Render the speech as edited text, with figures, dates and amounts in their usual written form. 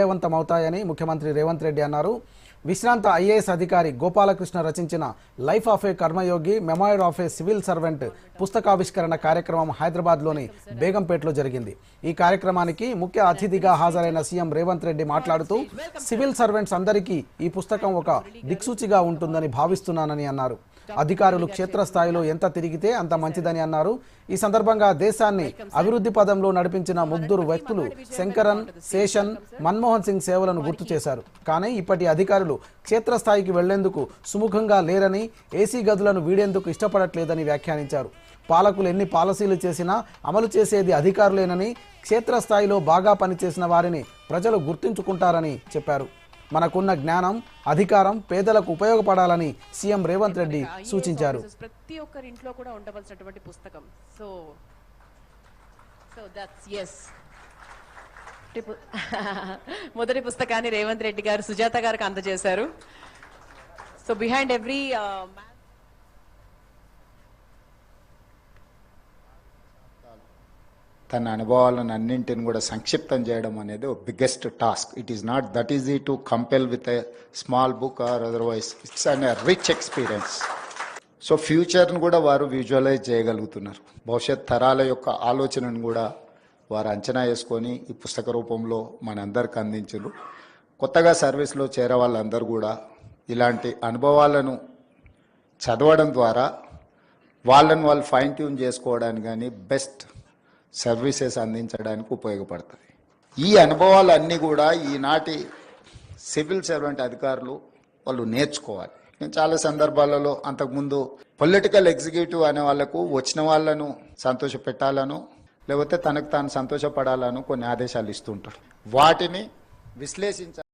విజయవంతమవుతాయని ముఖ్యమంత్రి రేవంత్ రెడ్డి అన్నారు. విశ్రాంత ఐఏఎస్ అధికారి గోపాలకృష్ణ రచించిన life of A Karmayogi memoir of A civil servant పుస్తకావిష్కరణ కార్యక్రమం హైదరాబాద్లోని బేగంపేటలో జరిగింది. ఈ కార్యక్రమానికి ముఖ్య అతిథిగా హాజరైన సీఎం రేవంత్ రెడ్డి మాట్లాడుతూ సివిల్ సర్వెంట్స్ అందరికీ ఈ పుస్తకం ఒక దిక్సూచిగా ఉంటుందని భావిస్తున్నానని అన్నారు. అధికారులు క్షేత్రస్థాయిలో ఎంత తిరిగితే అంత మంచిదని అన్నారు. ఈ సందర్భంగా దేశాన్ని అభివృద్ధి పదంలో నడిపించిన ముగ్గురు వ్యక్తులు శంకరన్, శేషన్, మన్మోహన్ సింగ్ సేవలను గుర్తు చేశారు. కానీ ఇప్పటి అధికారులు క్షేత్రస్థాయికి వెళ్లేందుకు సుముఖంగా లేరని, ఏసీ గదులను వీడేందుకు ఇష్టపడట్లేదని వ్యాఖ్యానించారు. పాలకులు ఎన్ని పాలసీలు చేసినా అమలు చేసేది అధికారులేనని, క్షేత్రస్థాయిలో బాగా పనిచేసిన వారిని ప్రజలు గుర్తుంచుకుంటారని చెప్పారు. మనకున్న జ్ఞానం, అధికారం పేదలకు ఉపయోగపడాలని సీఎం రేవంత్ రెడ్డి సూచించారు. ప్రతి ఒక్కరి ఇంట్లో కూడా ఉండవలసినటువంటి పుస్తకం. So that's yes. మొదటి పుస్తకాన్ని రేవంత్ రెడ్డి గారు సుజాత గారికి అందజేశారు. సో బిహైండ్ ఎవ్రీ తన అనుభవాలను అన్నింటిని కూడా సంక్షిప్తం చేయడం అనేది ఒక biggest task. It is not that easy to compel with a small book or otherwise. It's an rich experience. So ఫ్యూచర్ను కూడా వారు విజువలైజ్ చేయగలుగుతున్నారు. భవిష్యత్ తరాల యొక్క ఆలోచనను కూడా వారు అంచనా వేసుకొని ఈ పుస్తక రూపంలో మనందరికి అందించారు. కొత్తగా సర్వీస్లో చేరే వాళ్ళందరూ కూడా ఇలాంటి అనుభవాలను చదవడం ద్వారా వాళ్ళను వాళ్ళు ఫైన్ ట్యూన్ చేసుకోవడానికి కానీ బెస్ట్ సర్వీసెస్ అందించడానికి ఉపయోగపడుతుంది. ఈ అనుభవాలన్నీ కూడా ఈనాటి సివిల్ సర్వెంట్ అధికారులు వాళ్ళు నేర్చుకోవాలి. నేను చాలా సందర్భాలలో అంతకుముందు పొలిటికల్ ఎగ్జిక్యూటివ్ అనే వాళ్ళకు వచ్చిన వాళ్ళను సంతోష పెట్టాలను, లేకపోతే తనకు తాను సంతోషపడాలను కొన్ని ఆదేశాలు ఇస్తుంటారు. వాటిని విశ్లేషించాలి.